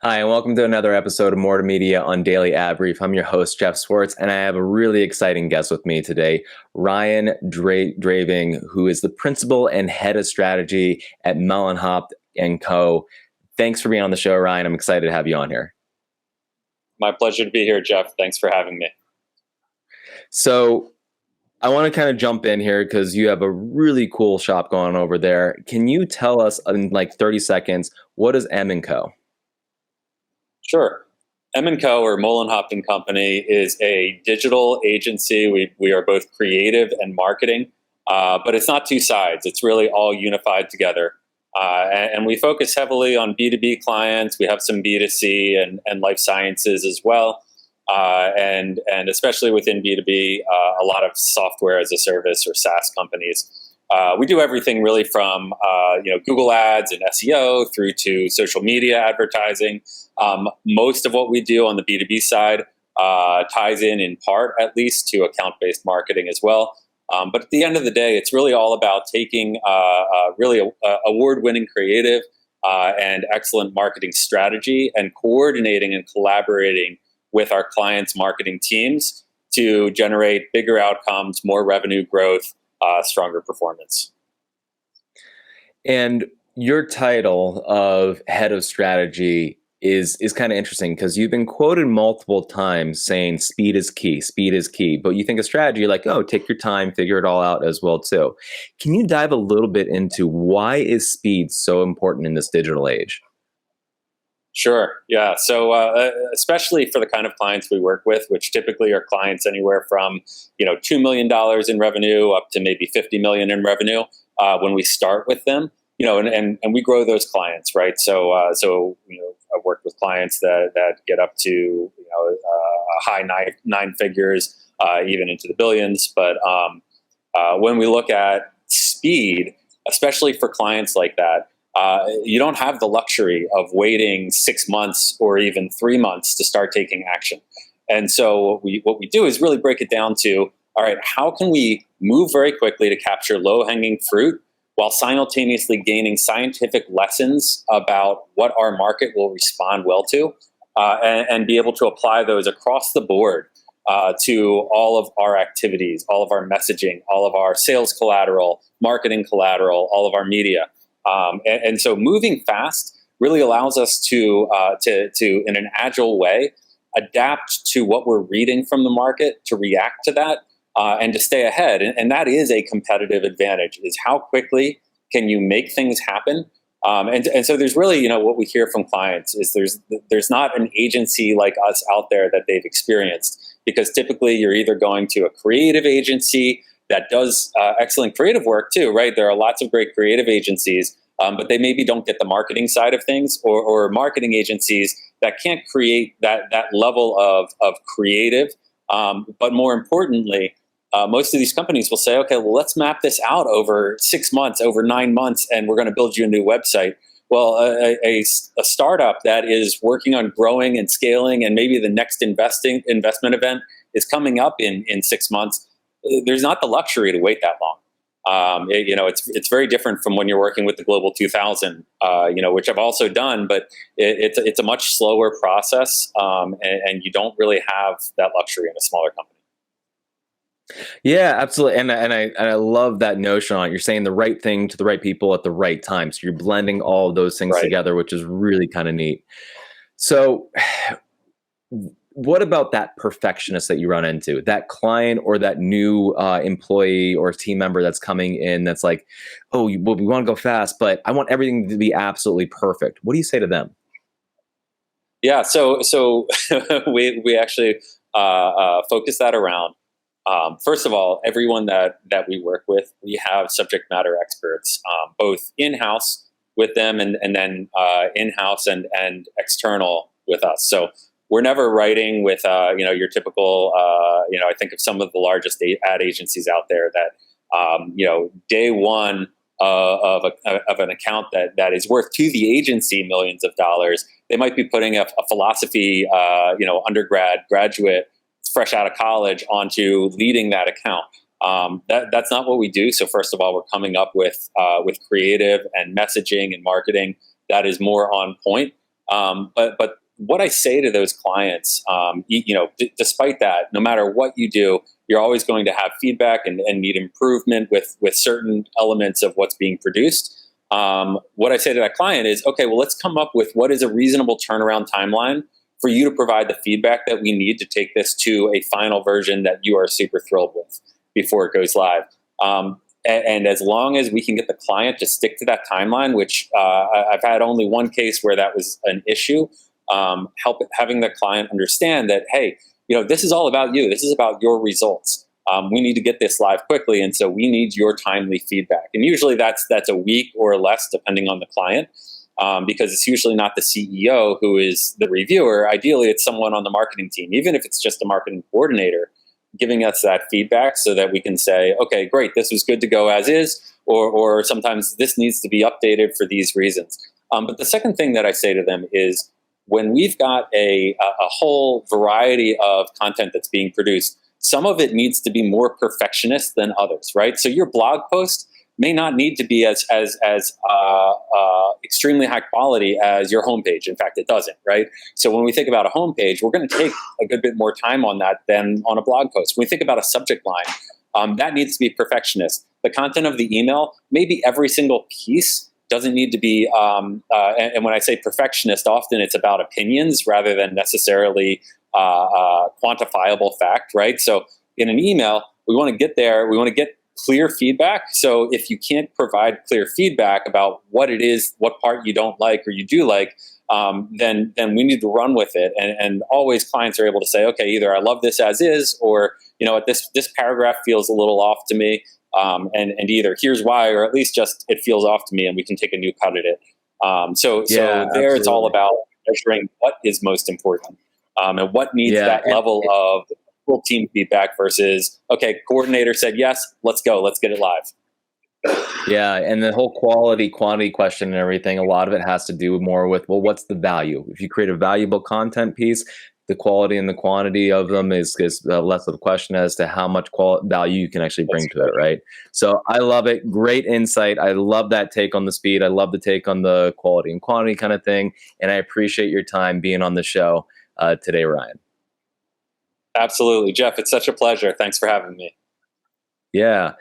Hi, and welcome to another episode of More to Media on Daily Ad Brief. I'm your host, Jeff Swartz, and I have a really exciting guest with me today, Ryan Draving, who is the principal and head of strategy at Muhlenhaupt & Co. Thanks for being on the show, Ryan. I'm excited to have you on here. My pleasure to be here, Jeff. Thanks for having me. So I want to kind of jump in here because you have a really cool shop going over there. Can you tell us in like 30 seconds, what is M&Co? Sure. M&Co, or Muhlenhaupt Company, is a digital agency. We are both creative and marketing, but it's not two sides. It's really all unified together. And we focus heavily on B2B clients. We have some B2C and life sciences as well. And especially within B2B, a lot of software as a service or SaaS companies. We do everything really from Google Ads and SEO through to social media advertising. Most of what we do on the B2B side ties in part at least to account-based marketing as well. But at the end of the day, it's really all about taking really award-winning creative and excellent marketing strategy and coordinating and collaborating with our clients' marketing teams to generate bigger outcomes, more revenue growth, stronger performance. And your title of head of strategy is kind of interesting because you've been quoted multiple times saying speed is key, but you think of strategy like, oh, take your time, figure it all out as well too. Can you dive a little bit into why is speed so important in this digital age? Sure. Yeah. So especially for the kind of clients we work with, which typically are clients anywhere from $2 million in revenue up to maybe 50 million in revenue when we start with them, and we grow those clients, right? So I've worked with clients that get up to high nine figures, even into the billions. But when we look at speed, especially for clients like that, you don't have the luxury of waiting 6 months or even 3 months to start taking action. And so what we do is really break it down to, all right, how can we move very quickly to capture low-hanging fruit while simultaneously gaining scientific lessons about what our market will respond well to, and be able to apply those across the board to all of our activities, all of our messaging, all of our sales collateral, marketing collateral, all of our media. And so moving fast really allows us to, in an agile way, adapt to what we're reading from the market, to react to that, and to stay ahead. And that is a competitive advantage, is how quickly can you make things happen. And so there's really, what we hear from clients is there's not an agency like us out there that they've experienced, because typically you're either going to a creative agency that does excellent creative work too, right? There are lots of great creative agencies, but they maybe don't get the marketing side of things, or marketing agencies that can't create that level of creative. But more importantly, most of these companies will say, okay, well, let's map this out over 6 months, over 9 months, and we're going to build you a new website. Well, a startup that is working on growing and scaling, and maybe the next investment event is coming up in 6 months, there's not the luxury to wait that long. It's very different from when you're working with the Global 2000, which I've also done, but it's a much slower process, and you don't really have that luxury in a smaller company. Yeah, absolutely. And I love that notion on it. You're saying the right thing to the right people at the right time. So you're blending all of those things Right. together, which is really kind of neat. So what about that perfectionist that you run into, that client or that new employee or team member that's coming in that's like, oh, well, we want to go fast, but I want everything to be absolutely perfect. What do you say to them? Yeah, so we actually focus that around. First of all, everyone that we work with, we have subject matter experts, both in-house with them and then in-house and external with us. So we're never writing with your typical. I think of some of the largest ad agencies out there that day one of an account that is worth to the agency millions of dollars, they might be putting a philosophy undergrad graduate fresh out of college onto leading that account. That's not what we do. So first of all, we're coming up with creative and messaging and marketing that is more on point. But what I say to those clients, despite that, no matter what you do, you're always going to have feedback and need improvement with certain elements of what's being produced. What I say to that client is, okay, well, let's come up with what is a reasonable turnaround timeline for you to provide the feedback that we need to take this to a final version that you are super thrilled with before it goes live. And as long as we can get the client to stick to that timeline, which I've had only one case where that was an issue, having the client understand that, hey, this is all about you. This is about your results. We need to get this live quickly, and so we need your timely feedback. And usually that's a week or less, depending on the client, because it's usually not the CEO who is the reviewer. Ideally, it's someone on the marketing team, even if it's just a marketing coordinator, giving us that feedback so that we can say, okay, great, this was good to go as is, or sometimes this needs to be updated for these reasons. But the second thing that I say to them is, when we've got a whole variety of content that's being produced, some of it needs to be more perfectionist than others, right? So your blog post may not need to be as extremely high quality as your homepage. In fact, it doesn't, right? So when we think about a homepage, we're going to take a good bit more time on that than on a blog post. When we think about a subject line, that needs to be perfectionist. The content of the email, maybe every single piece doesn't need to be, and when I say perfectionist, often it's about opinions rather than necessarily quantifiable fact, right? So in an email, we want to get there, we want to get clear feedback. So if you can't provide clear feedback about what it is, what part you don't like or you do like, then we need to run with it. And always clients are able to say, okay, either I love this as is, or this paragraph feels a little off to me, and either here's why, or at least just it feels off to me, and we can take a new cut at it. So there, absolutely. it's all about measuring what is most important, and what needs that level of full team feedback versus, okay, coordinator said yes, let's go, let's get it live. Yeah, and the whole quality quantity question and everything, a lot of it has to do more with, well, what's the value? If you create a valuable content piece, the quality and the quantity of them is less of a question as to how much value you can actually bring to it, right? So I love it. Great insight. I love that take on the speed. I love the take on the quality and quantity kind of thing. And I appreciate your time being on the show today, Ryan. Absolutely, Jeff. It's such a pleasure. Thanks for having me. Yeah.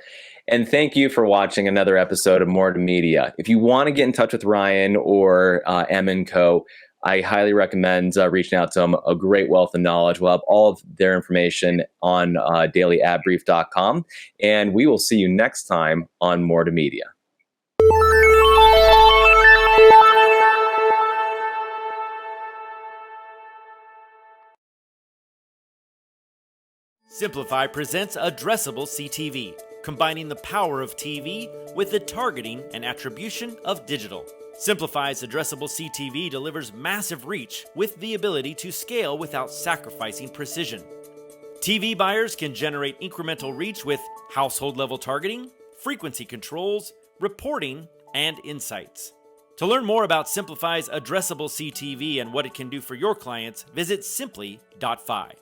And thank you for watching another episode of More to Media. If you want to get in touch with Ryan or M & Co., I highly recommend reaching out to them. A great wealth of knowledge. We'll have all of their information on dailyadbrief.com. And we will see you next time on More to Media. Simplify presents Addressable CTV, combining the power of TV with the targeting and attribution of digital. Simplify's Addressable CTV delivers massive reach with the ability to scale without sacrificing precision. TV buyers can generate incremental reach with household-level targeting, frequency controls, reporting, and insights. To learn more about Simplify's Addressable CTV and what it can do for your clients, visit simply.fi.